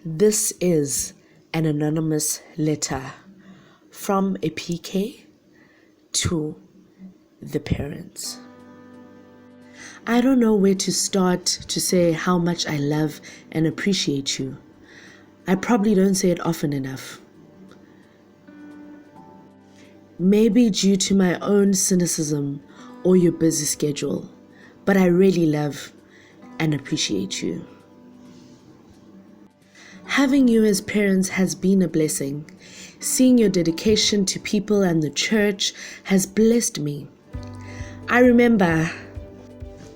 This is an anonymous letter from a PK to the parents. I don't know where to start to say how much I love and appreciate you. I probably don't say it often enough. Maybe due to my own cynicism or your busy schedule, but I really love and appreciate you. Having you as parents has been a blessing. Seeing your dedication to people and the church has blessed me. I remember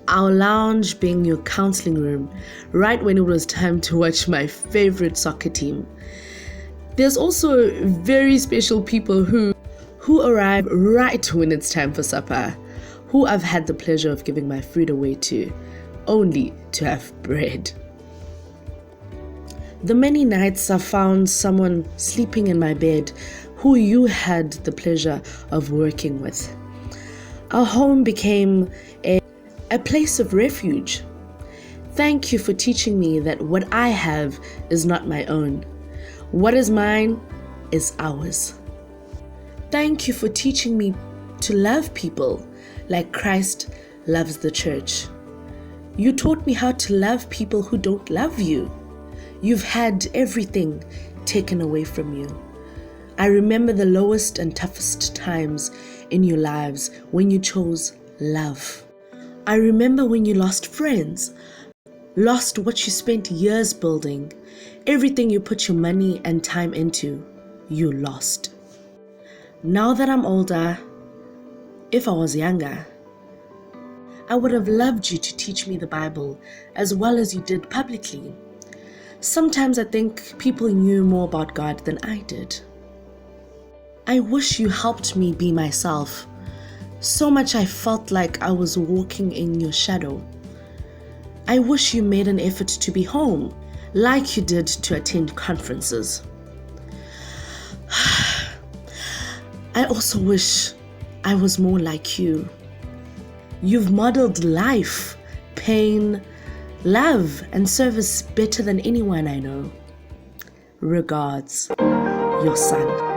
our lounge being your counseling room right when it was time to watch my favorite soccer team. There's also very special people who arrive right when it's time for supper, who I've had the pleasure of giving my food away to, only to have bread. The many nights I've found someone sleeping in my bed who you had the pleasure of working with. Our home became a place of refuge. Thank you for teaching me that what I have is not my own. What is mine is ours. Thank you for teaching me to love people like Christ loves the church. You taught me how to love people who don't love you. You've had everything taken away from you. I remember the lowest and toughest times in your lives when you chose love. I remember when you lost friends, lost what you spent years building. Everything you put your money and time into, you lost. Now that I'm older, if I was younger, I would have loved you to teach me the Bible as well as you did publicly. Sometimes I think people knew more about God than I did. I wish you helped me be myself. So much I felt like I was walking in your shadow. I wish you made an effort to be home, like you did to attend conferences. I also wish I was more like you. You've modeled life, pain, love, and service better than anyone I know. Regards, your son.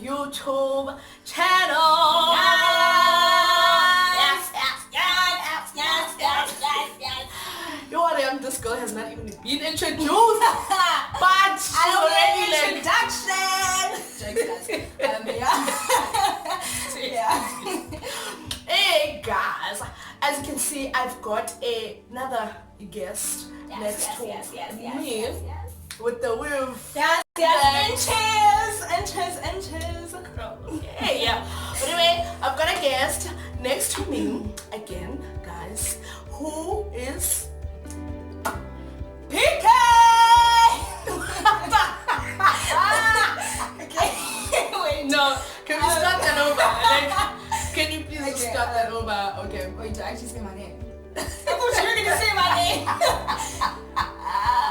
YouTube channel. Yes. You know what? This girl has not even been introduced, but she's already like introduction. Hey guys, as you can see, I've got another guest next to me with the wave. Inches. Okay, yeah. But anyway, I've got a guest next to me again, guys, who is PK. Okay. Wait, no. Can we start that over? Can you please start that over? Okay. Wait, to actually say my name. I thought you were gonna say my name.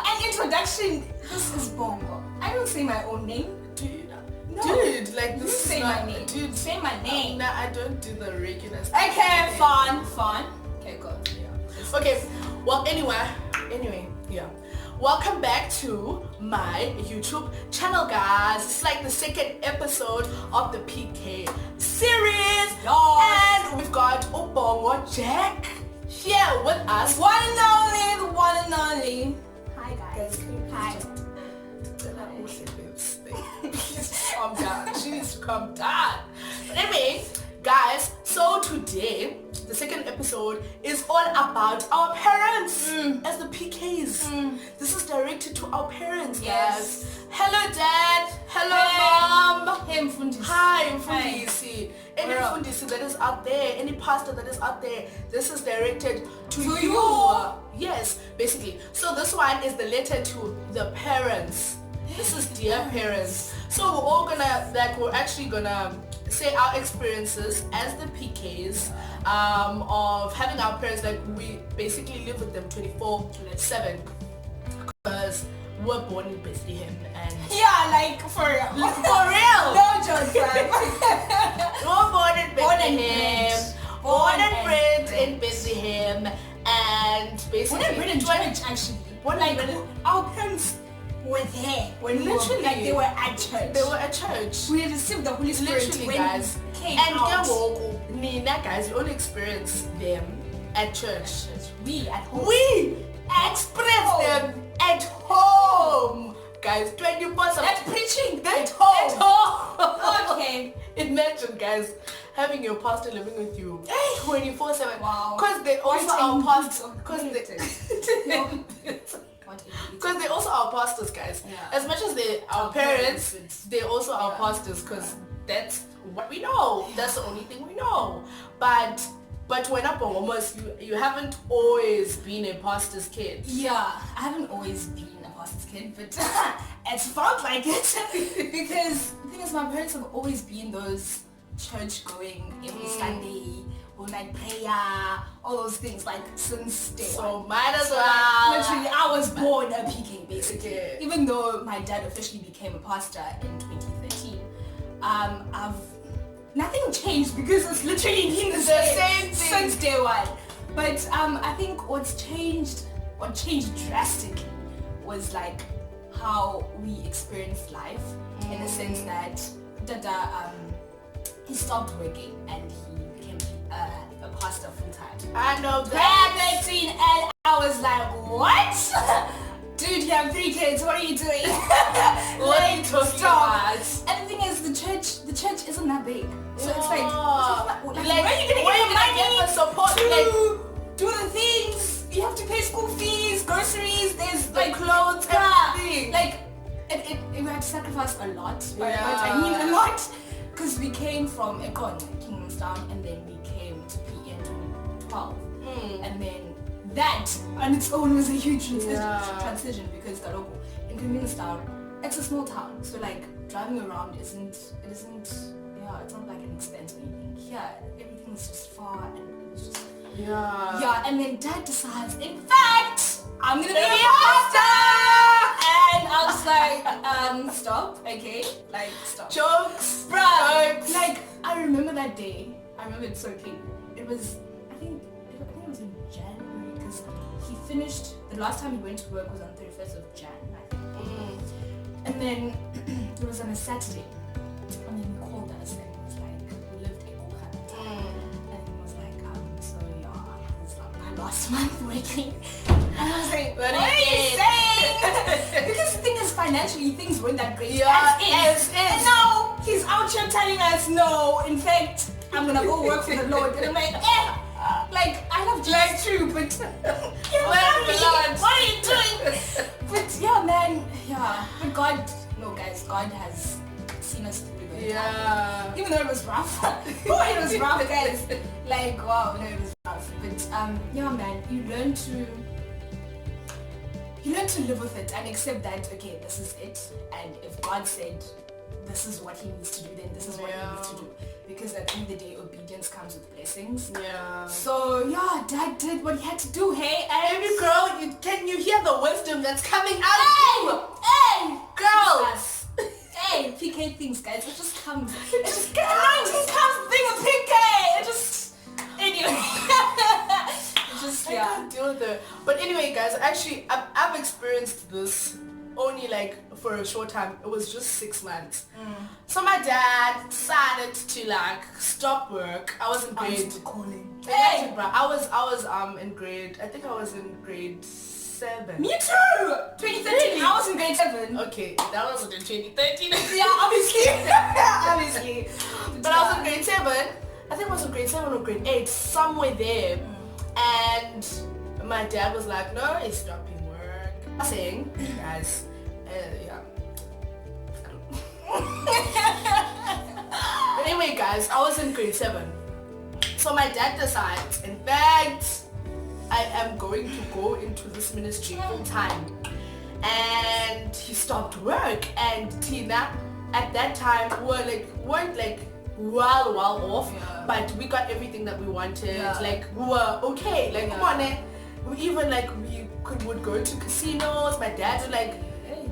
An introduction. This is Bhongo. I don't say my own name. Dude, like this you is say not, my name. Dude, say my name. Nah, I don't do the regular stuff. Okay, fun. Okay, good. Yeah. Okay. Well, anyway, yeah. Welcome back to my YouTube channel, guys. It's like the second episode of the PK series, and we've got Bhongo Jack here with us. The one and only. Hi guys. Hi. Please calm down. She needs to calm down. But anyway, guys, so today the second episode is all about our parents as the PKs. This is directed to our parents, guys. Hello dad, hello mom. Hey Mfundisi. Hi Mfundisi. Any Mfundisi that is out there, any pastor that is out there, this is directed to you. Yes, basically. So this one is the letter to the parents. This is dear parents. So we're all gonna, we're actually gonna say our experiences as the PKs of having our parents, like we basically live with them 24/7 because we're born in Bethlehem and Yeah, like for real. for real. No joke, man. We're born in Born and Bethlehem, bred. born and bred in Bethlehem, and basically Born and bred in church, actually. Born and Like bred in- our parents were there when we were, Literally. like they were at church. they were at church. We received the Holy Spirit Literally, when guys. we came And out. Nina, guys, we only experience them at church. We at home. We experience them at home, guys. 24/7. That's preaching. At At home. home. Okay. Imagine, guys, having your pastor living with you 24/7. Wow. Because they also What our a pastors. No. Because they also our pastors, guys. Yeah. As much as they our parents, they also our pastors. Because that's what we know. That's the only thing we know. But when up on almost you haven't always been a pastor's kid. Yeah, I haven't always been a pastor's kid, but it's felt like it because the thing is, my parents have always been those church-going every Sunday, all night prayer, all those things like since day So one. might as So, well. like, literally, I was born a PK basically. Okay. Even though my dad officially became a pastor in 2013, nothing changed because it's literally been the same thing. since day one. But I think what changed drastically was like how we experienced life in the sense that Dada he stopped working and he became a pastor full time. I know that. 13 and I was like, what? Dude, you have 3 kids. What are you doing? What are you talking about? And the thing is, the church isn't that big, so it's like, Oh. where are you Where gonna get get the money the support? to Like, do the things? You have to pay school fees, groceries. There's the clothes, yeah, everything. like we had to sacrifice a lot. By Yeah. what I mean a lot, because we came from Mkondo, Kingdomstown, and then we came to PN 2012, and then that on its own was a huge transition because in Kingdomstown, it's a small town, so like driving around it's not like an expense or anything. Here, everything's just far and it's just and then dad decides, in fact, I'm gonna be a pastor, and I was like, stop, okay, like stop. Jokes, Bruh, jokes. like I remember that day. I remember it so clearly. It was, I think it was in January because he finished. The last time he went to work was on 31st of Jan, I think. And then it was on a Saturday, and then he called us and he was like, we lived in Oka, and he was like, so yeah, it's like my last month working. And I was like, what are you saying? Because the thing is, financially, things weren't that great. As is. And now he's out here telling us, no, in fact, I'm gonna go work for the Lord. And I'm like, like I love Jesus too, but you know, what are you doing? But yeah, man, but God, no guys, God has seen us through the time. Even though it was rough. It was rough, guys. Like, wow, no, it was rough. But yeah, man, you learn to live with it and accept that, okay, this is it. And if God said this is what he needs to do, then this is what he needs to do. Because at the end of the day, obedience comes with blessings. So yeah, dad did what he had to do, hey? And Baby girl, can you hear the wisdom that's coming out of you? Hey! Girls! Hey, PK things, guys. It just comes. It just comes being a PK. It just... Anyway. I can't deal with it. But anyway, guys, actually, I've experienced this only like for a short time. It was just 6 months. So my dad decided to like stop work. I was in grade. Hey! Bro, I was in grade. I think I was in grade 7. Me too! 2013, I was in grade 7. Okay, that wasn't in 2013. Yeah, obviously. Obviously. But I was in grade 7. I think I was in grade 7 or grade 8, somewhere there. And my dad was like, no, he's stopping work. I'm saying, guys, But anyway, guys, I was in grade 7. So my dad decides, in fact, I am going to go into this ministry full time. And he stopped work. And Tina, at that time, weren't like well off, Yeah. but we got everything that we wanted. Yeah. Like we were okay. Like Yeah. come on, we even like would go to casinos. My dad would like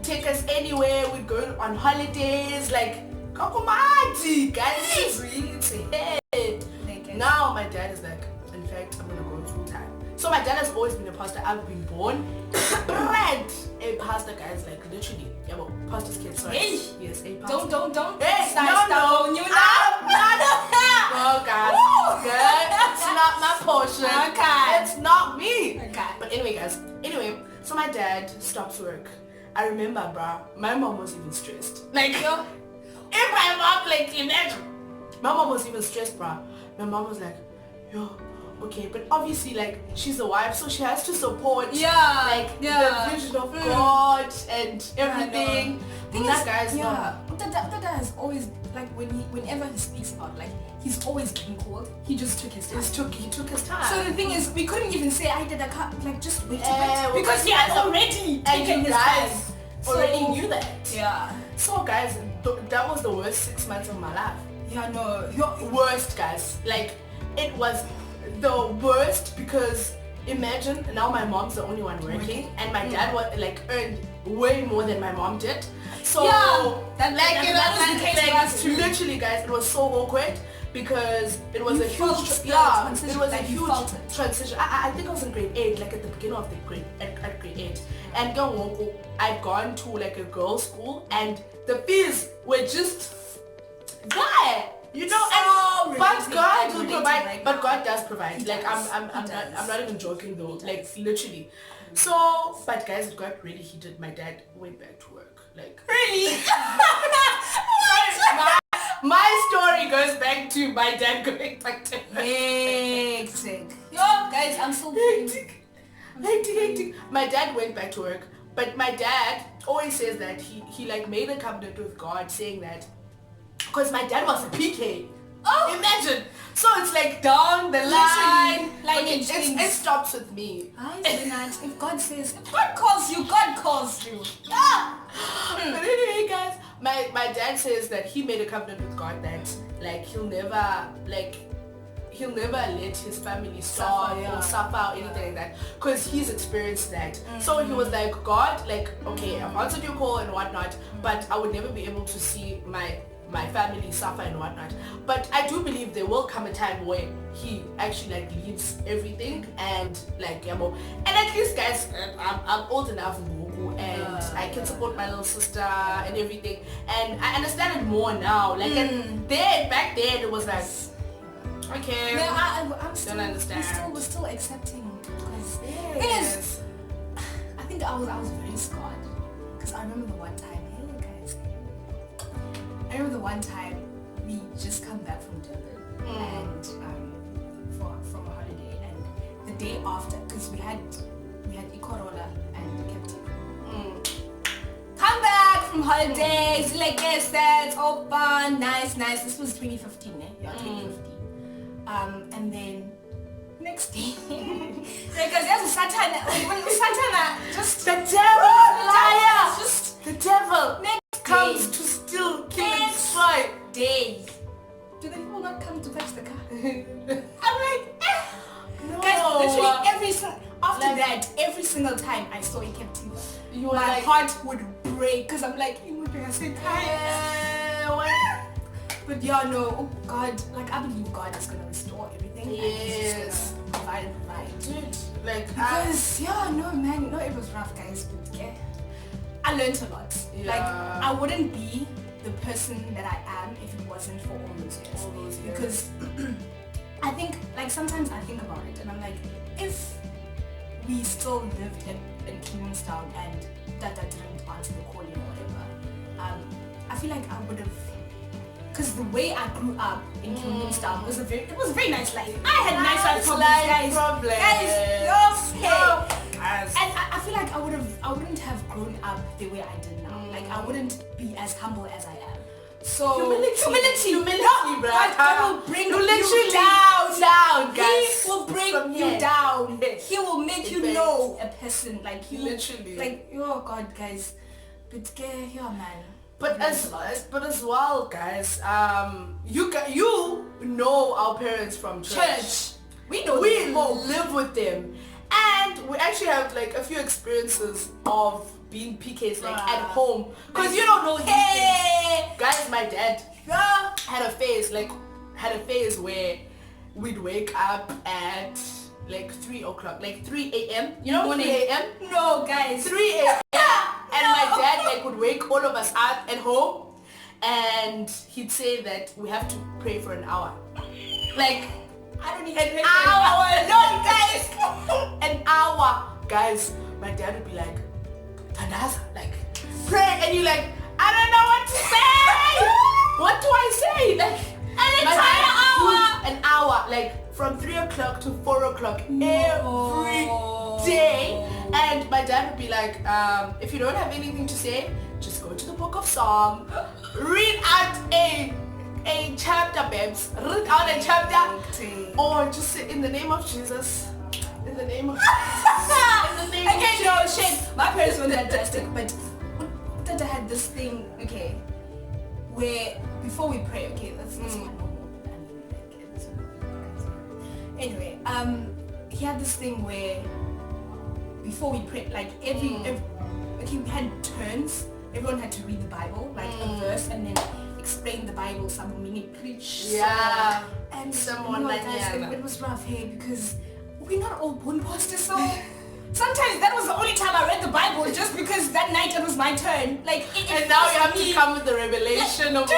take us anywhere. We'd go on holidays. Like kakumati, guys, this is really it's a hit. Now my dad is like, in fact, I'm gonna go full time. So my dad has always been a pastor. I've been born bred a pastor, guys. Like literally, yeah, well, pastor's kid. Sorry. Hey. Yes, a pastor. Don't. Hey, Stop, no, stop. no. You I'm not. Oh, guys. Good. It's not my portion. Okay. It's not me. Okay. But anyway, guys. Anyway, so my dad stops work. I remember, bruh, my mom was even stressed. Like, if my mom, like, imagine. My mom was even stressed, bruh. My mom was like, yo, okay, but obviously, like, she's a wife, so she has to support, like, the vision of God and everything. That guy's Dada has always, like, whenever he speaks about, like, he's always getting called. He just took his time. He took his time. So the thing is, we couldn't even say, I did a cut, like, just wait well, because he has already taken his time. Already knew that. Yeah. So, guys, that was the worst 6 months of my life. Yeah, no. Worst, guys. Like, it was the worst because imagine now my mom's the only one working and my dad was like earned way more than my mom did. So that was the case for us too. Literally, guys, it was so awkward because it was a huge transition. I think I was in grade 8, like at the beginning of the grade 8, and I'd gone to like a girls' school and the fees were just there. You know, but God will provide. But God does provide. Like I'm not even joking though. Like literally. So, but guys, it got really heated. My dad went back to work. Like Really? my story goes back to my dad going back to work. Hectic. Yo, guys, I'm so hectic. My dad went back to work, but my dad always says that he like made a covenant with God, saying that. Because my dad was a PK. Oh! Imagine. So it's like down the line. Like okay, it stops with me. If God says, if God calls you, God calls you. Yeah. But anyway, guys, my dad says that he made a covenant with God that like he'll never let his family starve or suffer or anything like that because he's experienced that. So he was like, God, like, okay, I've answered your call and whatnot, but I would never be able to see my family suffer and whatnot. But I do believe there will come a time where he actually like leaves everything and like and at least, guys, I'm old enough and I can support my little sister and everything, and I understand it more now. Like and back then it was like, okay, I'm still don't understand. We're still accepting because thing is, I think I was very scarred because I remember the one time. I remember the one time we just come back from Durban and from a holiday, and the day after, because we had Ikorola and Captain. Come back from holidays, like yes, that's all fun, nice. This was 2015, eh? Yeah, 2015. And then next day, because there's a Satan, just the devil, liar, just the devil next comes to steal, kill, and destroy. Days. Do the people not come to fetch the car? I'm like, no. Guys, literally every single time I saw a captive, my heart would break because I'm like, but yeah, no, oh God, like I believe God is gonna restore everything. Yes. And he's gonna provide. Dude, like because it was rough, guys, but yeah, I learned a lot. Yeah. Like I wouldn't be the person that I am if it wasn't for all those years. Because I think, like sometimes I think about it and I'm like, if we still lived in Kingstown and Dada didn't answer the call or whatever, I feel like I would have, because the way I grew up in Kingstown was a very nice life. I had nice life problems, guys. And I feel like I wouldn't have grown up the way I did now. Like I wouldn't be as humble as I am. So humility, bro. God will bring you down, guys. He will bring you down. He will make you know a person like you. Literally. Like, oh God, guys. But yeah, man. But as well, guys, you know our parents from church. We live with them, and we actually have like a few experiences of being PKs like at home, because you don't know these things. Guys, my dad had a phase where we'd wake up at like 3 o'clock, like 3 a.m. You know, 3 a.m. No, guys, 3 a.m. And my dad like would wake all of us up at home, and he'd say that we have to pray for an hour. Like, I don't even an hour. No, guys, an hour. Guys, my dad would be like, Tandaza, like, pray, and you're like, I don't know what to say. What do I say? Like, an entire hour. An hour, like from 3 o'clock to 4 o'clock every day. And my dad would be like, if you don't have anything to say, just go to the book of Psalm, read out a chapter, babes. Read out a chapter, or just say, in the name of Jesus. In the name of Jesus. In the name of Jesus. No, shit. My parents weren't that drastic, but Tata had this thing, okay, where before we pray, okay, that's my normal. Anyway, he had this thing where before we pray, like every okay, we had turns. Everyone had to read the Bible, like a verse, and then explain the Bible. Some mini preach. Yeah. And someone like it was rough here because we're not all born pastors, so sometimes that was the only time I read the Bible, just because that night it was my turn. Like, and now you have to come with the revelation of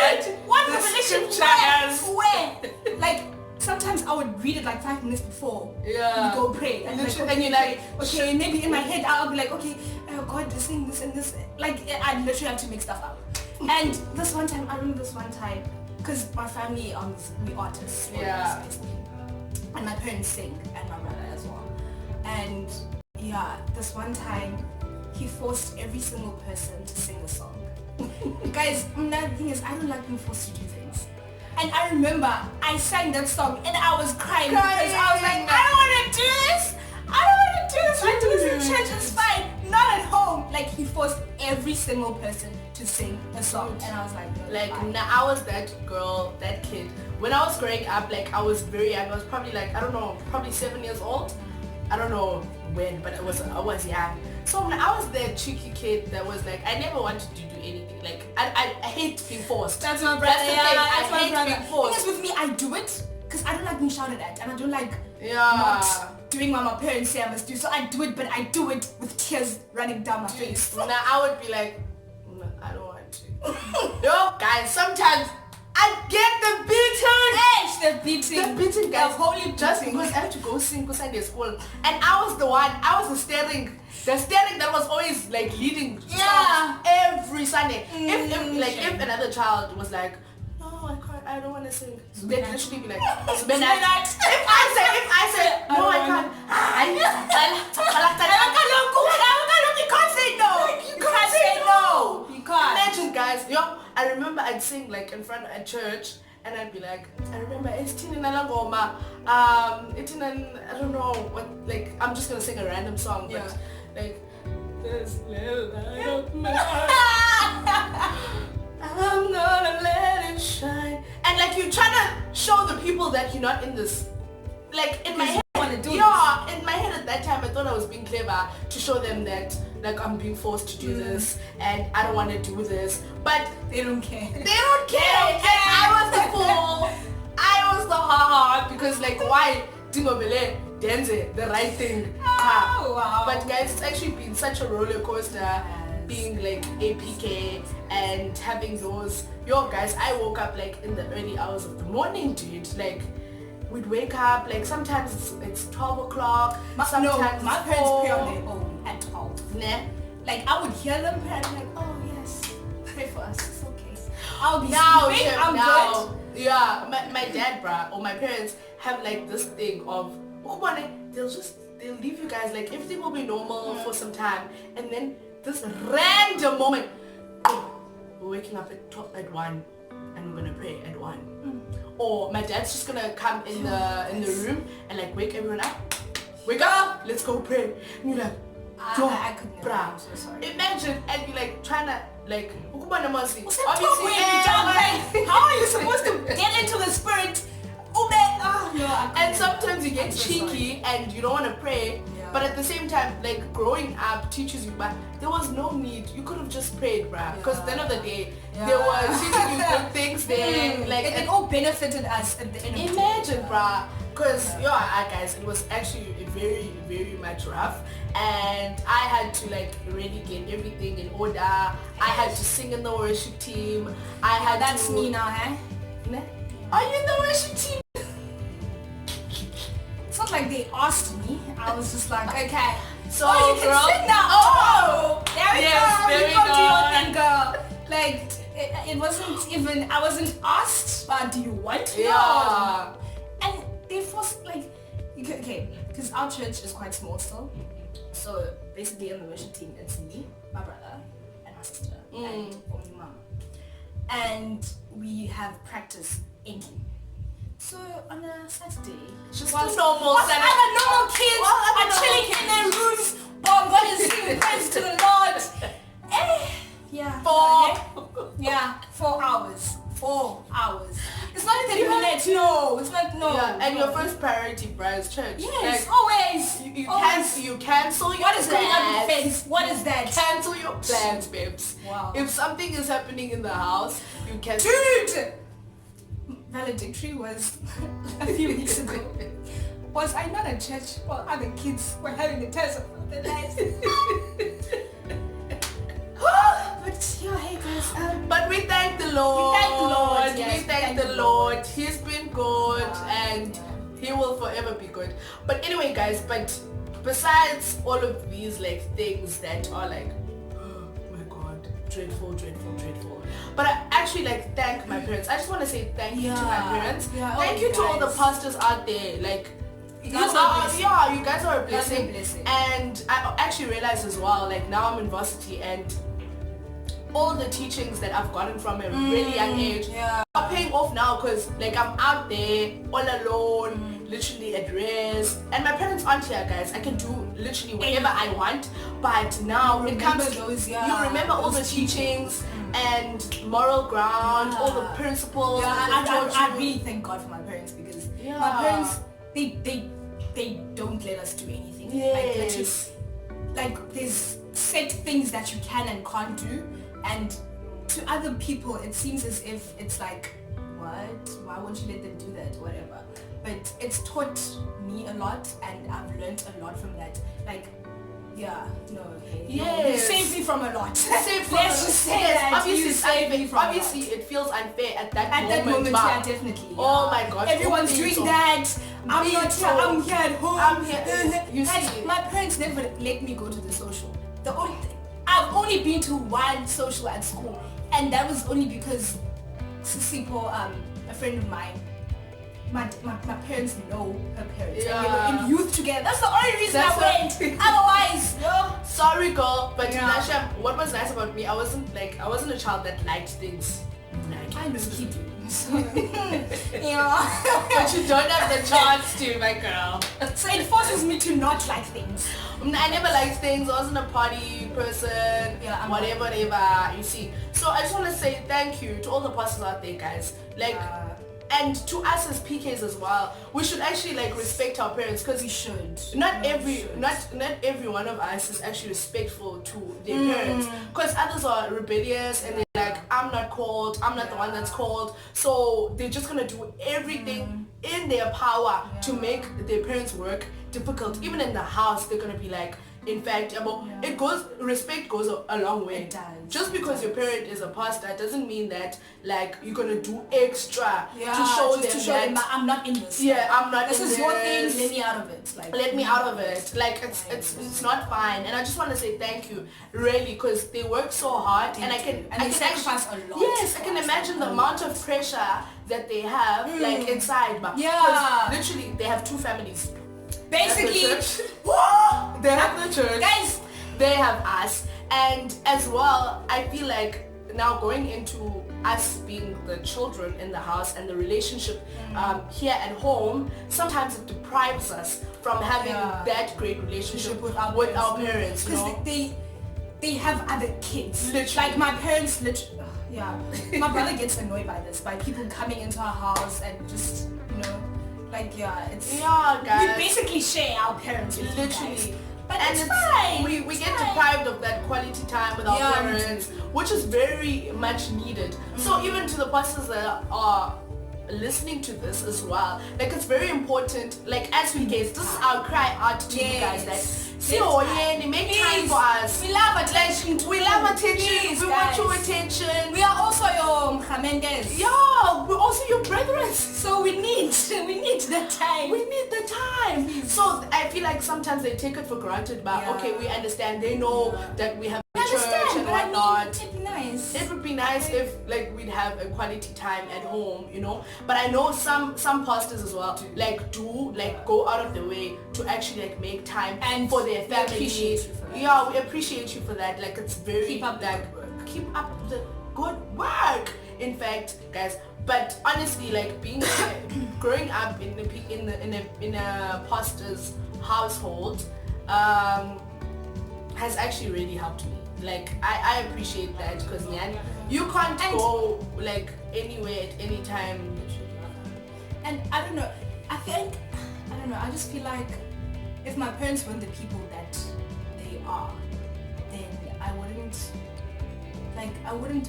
what the revelation scripture where? Like, sometimes I would read it like 5 minutes before we go pray. And, like, okay, and you're like, okay, maybe in my head I'll be like, okay, God is saying this and this. Like, I literally have to make stuff up. And this one time, I remember this one time, because my family, we artists. Yeah. And my parents sing, and my brother as well. And yeah, this one time, he forced every single person to sing a song. Guys, another thing is, I don't like being forced to do things. And I remember I sang that song and I was crying because I was like, I don't want to do this. I don't want to do this. I do this in church, it's fine. Not at home. Like, he forced every single person to sing a song. And I was like, I was that girl, that kid. When I was growing up, like, I was very young. I was probably like, I don't know, probably 7 years old. I don't know when, but I was young. So I was that cheeky kid that was like, I never wanted to do anything. Like, I hate being forced. That's my brother. That's I hate being forced. Because with me, I do it because I don't like being shouted at, and I don't like not doing what my parents say I must do. So I do it, but I do it with tears running down my face. Now I would be like, I don't want to. Yo, guys, sometimes I get the beating, guys. The holy just beating. because I have to go sing Sunday school, and I was the steering that was always like leading every Sunday. If another child was like, no, I can't, I don't want to sing, they'd literally be like, Zubenathi. If I said no, I can't, you can't say no. You can't say no. You can't. Imagine, guys, I remember I'd sing like in front at church, and I'd be like, I remember it's Tina Nalangoma, I don't know what, like, I'm just gonna sing a random song, but like, this little light of mine, I'm gonna let it shine. And like, you're trying to show the people that you're not in this, like, in my head. In my head at that time, I thought I was being clever to show them that, like, I'm being forced to do this and I don't want to do this, but they don't care. They don't care. And I was the fool. I was the ha-ha, because like, why Dingobele Denze, the right thing. Oh, wow. But guys, it's actually been such a roller coaster being like APK and having those. Guys, I woke up like in the early hours of the morning, dude. Like, we'd wake up, like, sometimes it's 12 o'clock, sometimes my parents pray on their own at 12. Nah. Like, I would hear them pray and be like, oh yes, pray for us, it's okay. I'll be sleeping, I'm good. Yeah, my dad, bruh, or my parents have like this thing of, they'll leave you guys, like, everything will be normal for some time, and then this random moment, we're waking up at 1 and we're gonna pray at 1. Or my dad's just gonna come in the room and like wake everyone up. Wake up, let's go pray. And you're like, I could never. bruh. I'm so sorry. Imagine, and you're like trying to like obviously how are you supposed to get into the spirit? And sometimes you get cheeky and you don't want to pray, but at the same time, like growing up teaches you, but there was no need. You could have just prayed, bruh. Because at the end of the day, they were teaching you good things there. Like it all benefited us at the end of the day. Imagine, bruh. Because guys, it was actually very, very much rough, and I had to like really get everything in order. I had to sing in the worship team. That's me now, eh? Are you in the worship team? It's not like they asked me. I was just like, okay. So you can sing now. Oh, there we go. There we go. Do your go. thing, girl. Like it wasn't even. I wasn't asked. But do you want to? Yeah. And they forced like, okay, because our church is quite small still. So basically, in the worship team, it's me, my brother, and my sister, and my mom. And we have practice in. So on a Saturday, just normal Saturday. Other normal kids are chilling in their rooms. Oh, God is singing praise to the Lord. Yeah. 4 hours. 4 hours. It's not 30 minutes. No, it's not. No. Yeah, and your first priority, bruh, is church. Yes, like, always. You cancel your What is going on with face? What is that? Cancel your plans, babes. Wow. If something is happening in the house, you can. Dude. Valedictory was a few weeks ago. Was I not at church while other kids were having the test of the night? But yeah, hey guys. But we thank the Lord. We thank the Lord. Yes, we thank the Lord. He's been good and He will forever be good. But anyway, guys. But besides all of these like things that are like, oh my God, dreadful. But I actually like thank my parents. I just want to say thank you to my parents. Thank you to all the pastors out there. Like you guys are a blessing. And I actually realized as well, like now I'm in varsity and all the teachings that I've gotten from a really young age are paying off now because like I'm out there all alone, literally at rest, and my parents aren't here, guys. I can do literally whatever I want, but now it comes those, you remember all the teachings and moral ground, all the principles. I really thank God for my parents because my parents they don't let us do anything. Yes. Like there's set things that you can and can't do, and to other people it seems as if it's like, what? Why won't you let them do that? Whatever. But it's taught me a lot, and I've learned a lot from that. Like, you saved me from a lot. Let's just say that. Obviously, it feels unfair at that moment. Yeah, definitely. Oh my God. Everyone's doing that. I'm not here. I'm here at home. I'm here. You see, my parents never let me go to the social. I've only been to one social at school, and that was only because Sisipo, a friend of mine, my parents know her parents, and they were in youth together. That's the only reason I went. Otherwise, sorry girl, but Nasha, what was nice about me, I wasn't a child that liked things. I know you do. But you don't have the chance to, my girl. So it forces me to not like things. I never liked things. I wasn't a party person. Whatever, you see. So I just want to say thank you to all the pastors out there, guys. Like, and to us as PKs as well, we should actually like respect our parents, because we should. Not every one of us is actually respectful to their parents, because others are rebellious and they're like, I'm not called, I'm not the one that's called, so they're just gonna do everything in their power to make their parents' work difficult. Even in the house, they're gonna be like, in fact, respect goes a long way. It does. Just because your parent is a pastor doesn't mean that like you're gonna do extra to show them I'm not in this. I'm not in this. This is your thing. Let me out of it. Like, let me out of it. Like it's not fine. And I just want to say thank you, really, because they work so hard, and I can sacrifice a lot. Yes, I can imagine the amount of pressure that they have like inside. But literally, they have two families. Basically, they have the church, guys. They have us, and as well, I feel like now going into us being the children in the house and the relationship here at home, sometimes it deprives us from having that great relationship with our parents. Because they have other kids. Literally. Like my parents literally, yeah. My brother gets annoyed by this, by people coming into our house and just, like, yeah, it's... Yeah, guys. We basically share our parents with Literally. you guys. But And it's fine. We get deprived of that quality time with our parents, which is very much needed. So even to the pastors that are listening to this as well, like it's very important, like as we guys, this is our cry out to you guys that make time for us. We love attention. We love attention. Please, we want your attention. We are also your Mkamendes. Yeah, we're also your brethren. So we need the time. We need the time. So I feel like sometimes they take it for granted, but okay, we understand. They know that we have a church and whatnot. It'd be nice. It would be nice if like we'd have a quality time at home, But I know some pastors as well go out of the way to actually like make time and for their family. Appreciate you for that. Yeah, we appreciate you for that. Like it's very keep up keep up the good work. In fact, guys. But honestly, like being growing up in a pastor's household has actually really helped me. Like I appreciate that because you can't go like anywhere at any time. And I don't know. I just feel like if my parents weren't the people that they are, then I wouldn't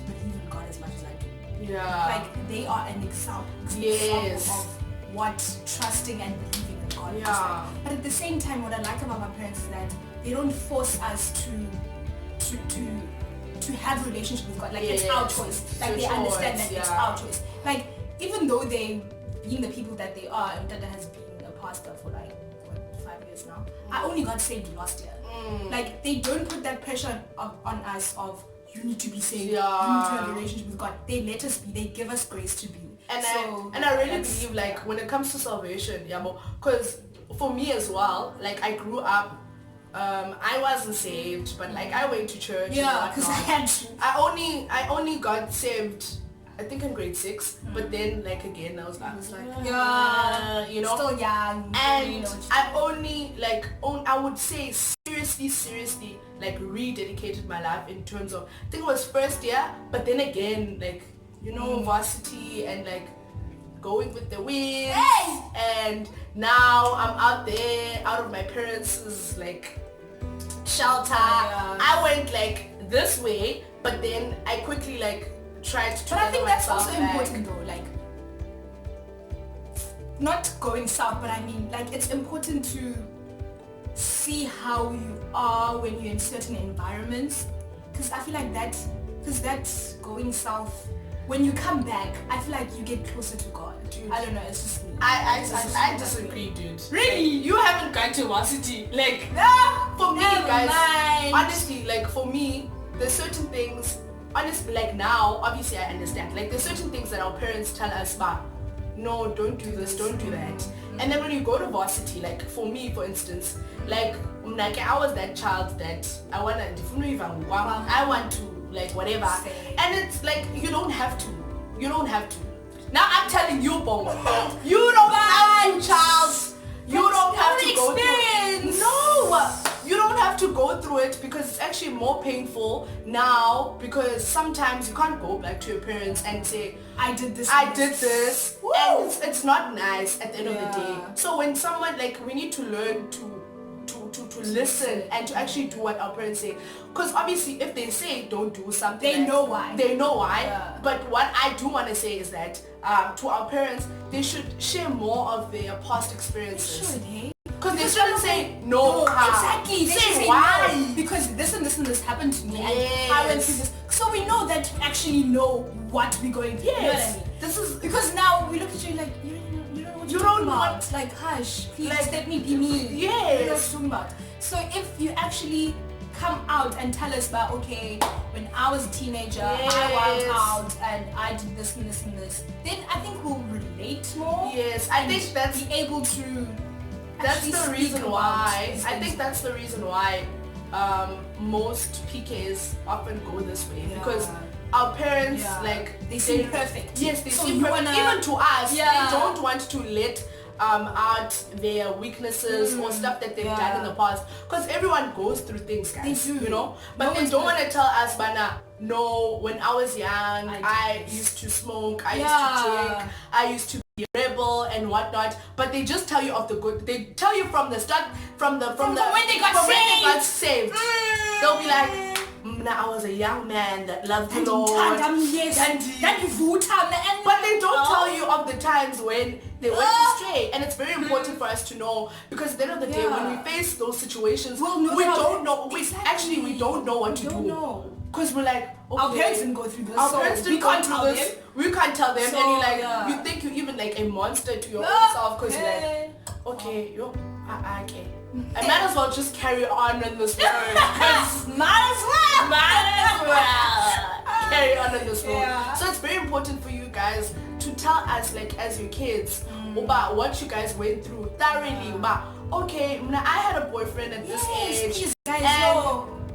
believe in God as much as I do. Yeah. Like they are an example of what trusting and believing in God is like. But at the same time, what I like about my parents is that they don't force us to have a relationship with God. Like it's our choice. Like they understand that it's our choice. Like even though they being the people that they are, and Dada has been a pastor for like 5 years now. I only got saved last year. Like they don't put that pressure on us of you need to be saved, you need to have a relationship with God. They let us be, they give us grace to be. And I really believe like when it comes to salvation, because for me as well, like I grew up, I wasn't saved, but like I went to church. Yeah, because I had to. I only got saved, I think in grade 6, but then like again I was like still young, and I only I would say seriously like rededicated my life in terms of, I think it was first year, but then again like varsity and like going with the wind, and now I'm out there out of my parents' like shelter. I went like this way, but then I quickly like tried to. But I think that's also important though, like not going south, but I mean like it's important to see how you are when you're in certain environments, because I feel like that's going south. When you come back, I feel like you get closer to God. Dude. I don't know, it's just me. I disagree, dude. Really? You haven't gone to varsity. Like, for me, guys, honestly, like for me, there's certain things, honestly, like now, obviously I understand. Like there's certain things that our parents tell us, but no, don't do this, don't do that. And then when you go to varsity, like for me, for instance, like I was that child that I want to like whatever. And it's like you don't have to. Now I'm telling you, Bhongo, you don't have to, child. You don't have to go through it. No, you don't have to go through it because it's actually more painful now, because sometimes you can't go back to your parents and say, I did this. And it's not nice at the end of the day. So when someone, like, we need to learn to listen and to actually do what our parents say, because obviously if they say don't do something, they know why. But what I do want to say is that to our parents, they should share more of their past experiences. Should, hey? Because they shouldn't say no. Exactly. They say why. No, because this and this and this happened to me, and I went through this. So we know that you actually know what we're going through. Yes. You know what I mean? This is because now we look at you like you don't know what. Like, hush, please, like, let me be me. Yes. You know what I'm talking about. So if you actually come out and tell us about, okay, when I was a teenager, I went out and I did this and this and this, then I think we'll relate more. Yes, I think that's be able to. That's the reason why. I think that's the reason why most PKs often go this way, because our parents like they seem perfect. Yes, they seem perfect. Even to us, they don't want to let out their weaknesses or stuff that they've done in the past, because everyone goes through things, guys. They do. You know, but they don't want to tell us, Bana, no, when I was young, I used to smoke, I used to drink, I used to be a rebel and whatnot. But they just tell you of the good. They tell you from the start, from when they got saved. They'll be like, I was a young man that loved the Lord. But they don't tell you of the times when they went astray. And it's very important for us to know, because at the end of the day, when we face those situations, we don't know. Actually, we don't know what to do. Because we're like, okay, our parents didn't go through this. Our parents didn't go through this. We can't tell them. So, and you're like, you think you're even like a monster to your own self, because you're like, okay, okay. I might as well just carry on in this world. Might as well. Carry on in this world. So it's very important for you guys to tell us, like, as your kids, about what you guys went through thoroughly. About, okay, I had a boyfriend at this age,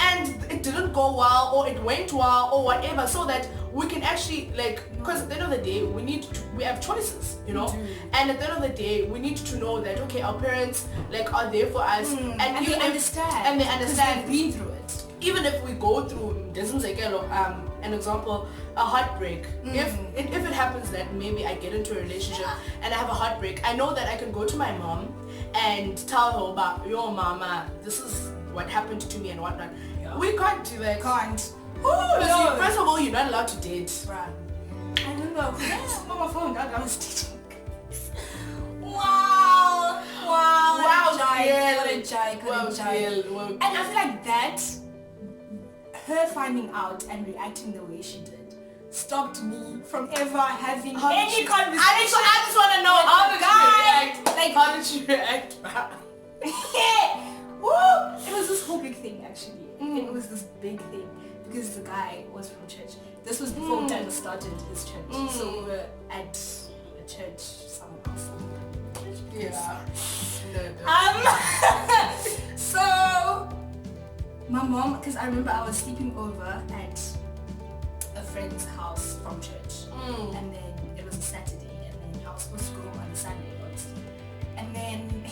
and it didn't go well, or it went well, or whatever, so that we can actually, like, because at the end of the day, we have choices, you know, and at the end of the day, we need to know that, okay, our parents, like, are there for us, and they understand, they've been through it. Even if we go through, an example, a heartbreak, if it happens that maybe I get into a relationship and I have a heartbreak, I know that I can go to my mom and tell her about, yo, mama, this is what happened to me and whatnot. We can't do that. First of all, you're not allowed to date. Right. I remember Mama found out I was dating. Wow. What a giant. And I feel like that, her finding out and reacting the way she did, stopped me from ever having any conversation. I just want to know how did she react? It was this whole big thing, actually. It was this big thing because the guy was from church. This was before Dad started his church. So we were at a church somewhere else. So my mom, because I remember I was sleeping over at a friend's house from church, and then it was a Saturday, and then I was supposed to go home on a Sunday, obviously. And then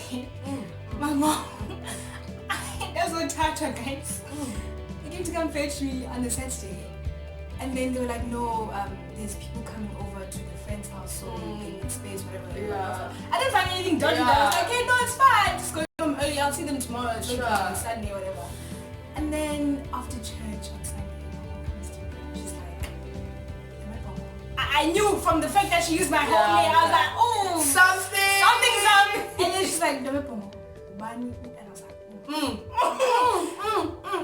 my mom, that's what Tata, guys. They came to come fetch me on the Saturday, and then they were like, no, there's people coming over to the friend's house, so they need space, whatever. I didn't find anything done with that. I was like, hey, no, it's fine. Just go home early. I'll see them tomorrow. On Sunday, whatever. And then after church on Sunday, she's like, I knew from the fact that she used my whole name. I was like, oh, something. And then she's like, and I was like,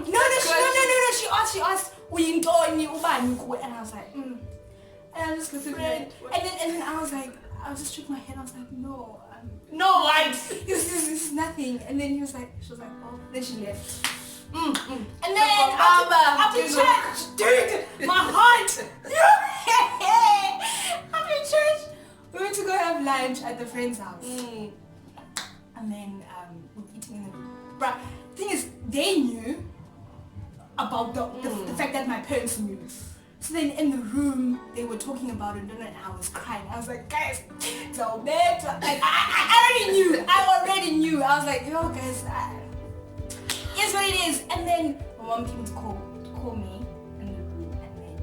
No. She asked, uyintoni ubani kuwe? And I was like, And I just looked at her. And then I was like, I just shook my head. I was like, no, this is nothing. And then she was like, oh. Then she left. And then after church, dude, my heart. After church, we went to go have lunch at the friend's house. And then we're eating in the room. Bruh, thing is, they knew about the fact that my parents knew. So then in the room, they were talking about it, and I was crying. I was like, guys, so bad. Like, I already knew. I was like, yo, guys, here's what it is. And then my mom came to call me in the room, and then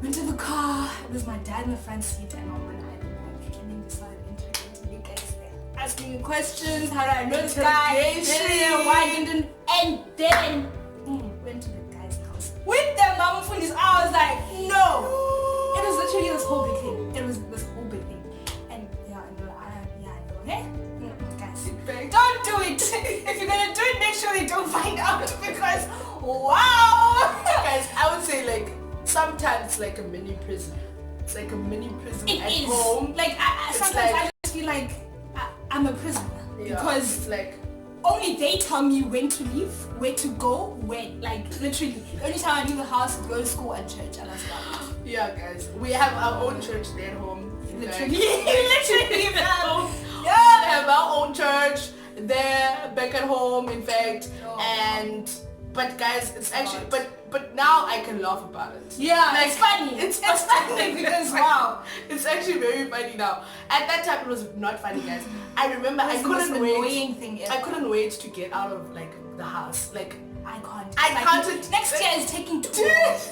went to the car. It was my dad in the front seat, and Mom and I in the back. And then we started interviewing you guys there, asking me questions. How did I know this guy? Why didn't? And then went to the guy's house with the mama fundis. I was like, no. It was literally this whole big thing. It was this whole big thing. And I know. Hey, guys, don't do it. If you're gonna do it, make sure they don't find out, because wow. Guys, I would say, like, sometimes it's like a mini prison. It's like a mini prison at home. Like, sometimes I just feel like I'm a prisoner, because it's like only they tell me when to leave, where to go, when. Like, literally, the only time I leave the house is go to school and church, and I was like, yeah, guys, we have our own church there at home. Literally at home. We have our own church there back at home, in fact, and But guys, it's actually, but now I can laugh about it. Yeah, Like, it's funny. It's funny because wow. It's actually very funny now. At that time, it was not funny, guys. I remember I It was the most couldn't wait. annoying thing ever. I couldn't wait to get out of like the house. Like I can't. I Like, can't. Next year is taking 2 months.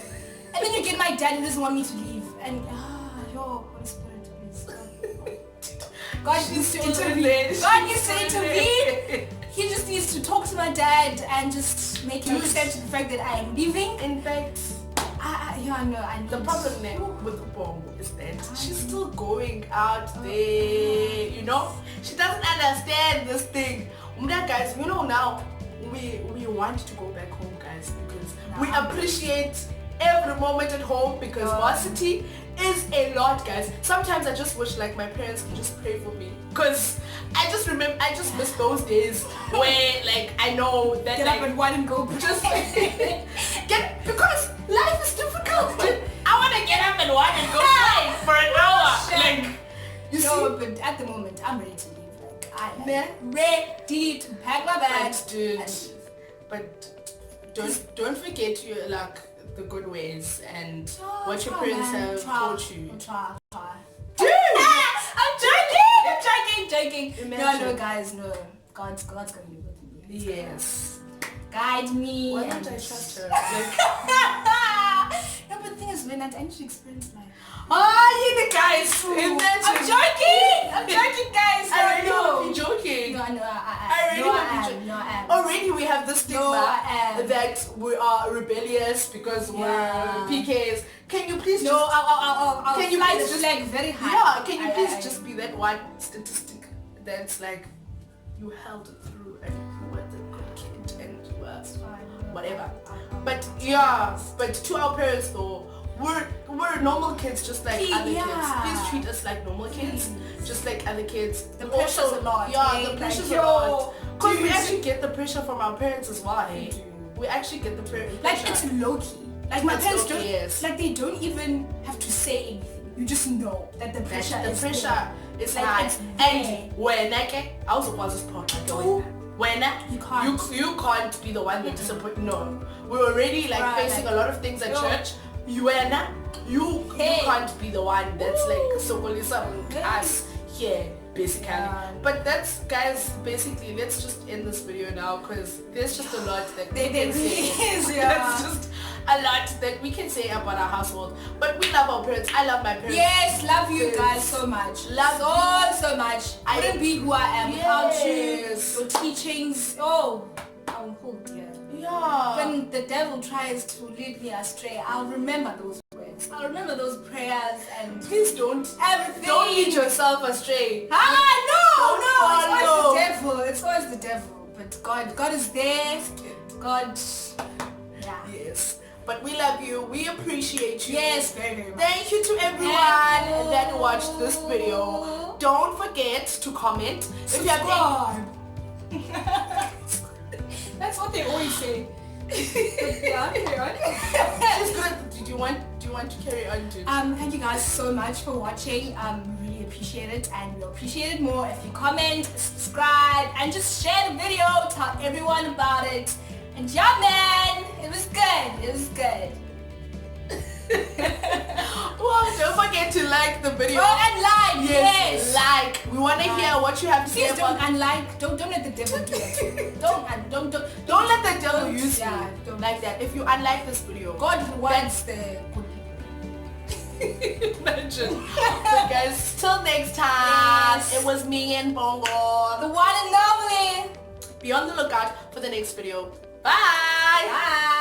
And then you get my dad who doesn't want me to leave. And yo, Holy Spirit, please. God needs to intervene. God needs to intervene. He just needs to talk to my dad and just make him accept the fact that I am leaving. In fact, I need the problem with the Bhongo is that she's still going out there, you know? She doesn't understand this thing. Guys, you know now, we want to go back home, guys, because we appreciate every moment at home because varsity is a lot, guys. Sometimes I just wish like my parents can just pray for me because I just miss those days where like I know that get like, up at 1 and go just because life is difficult. I want to get up at 1 and go play for an hour. Like you no, see, but at the moment I'm ready to leave. Like I am Yeah. ready to pack my bags, dude. and leave. But don't forget your like the good ways and what your Try, parents man. have Try. taught you. Try. Dude! I'm joking. Imagine. No, guys, no. God's gonna be with me. Yes. Guide me. Why and don't I trust her? No, but the thing is, when I actually experienced life. You the guys. Imagine. I'm joking, guys. I already know. hope you're joking. No, I am. Already we have this stigma I am. that we are rebellious because we're PKs. Can you please No, just... I'll Can you fly please the just... flag very high. Yeah, can you please just be that one statistic that's like you held it through and you were the good kid and you were whatever. But yeah, but to our parents though, we're normal kids just like other kids. Please treat us like normal kids, just like other kids. The pressure's a lot. Yeah, the pressure's a lot. Because we actually get the pressure from our parents as well, hey? We actually get the pressure. Like it's low key. Like my It's parents low-key, don't, yes. like they don't even have to say anything. You just know that the pressure is there. is Like, high. it's And when I also was this part when you can't be the one that disappoint. No, we're already like facing a lot of things at church. You can't be the one that's like so us here basically. But that's guys, basically let's just end this video now because there's just a lot that we can say. That's just a lot that we can say about our household. But we love our parents. I love my parents. Yes, love you guys so much. Love so much. I wouldn't be who I am without you. Your teachings. Oh dear. Yeah. When the devil tries to lead me astray, I'll remember those words. I'll remember those prayers and Please don't. everything. Don't lead yourself astray. No. It's always the devil. It's always the devil. But God is there. God. Yeah. Yes. But we love you. We appreciate you. Yes, very, very much. Thank you to everyone that watched this video. Don't forget to comment. If you have That's what they always say. Yeah, carry on. It's good. Do you want to carry on to? Thank you guys so much for watching. We really appreciate it, and we'll appreciate it more if you comment, subscribe, and just share the video. Tell everyone about it. And yeah, man, it was good. Well, don't forget to like the video. Go and like, yes. Like. We want to hear what you have to say Please don't about. unlike. Don't let the devil do that. Don't let the devil use you don't. like that. If you unlike this video, God wants the good. Imagine. So guys, till next time. Yes. It was me and Bhongo. The one and only. Be on the lookout for the next video. Bye. Bye.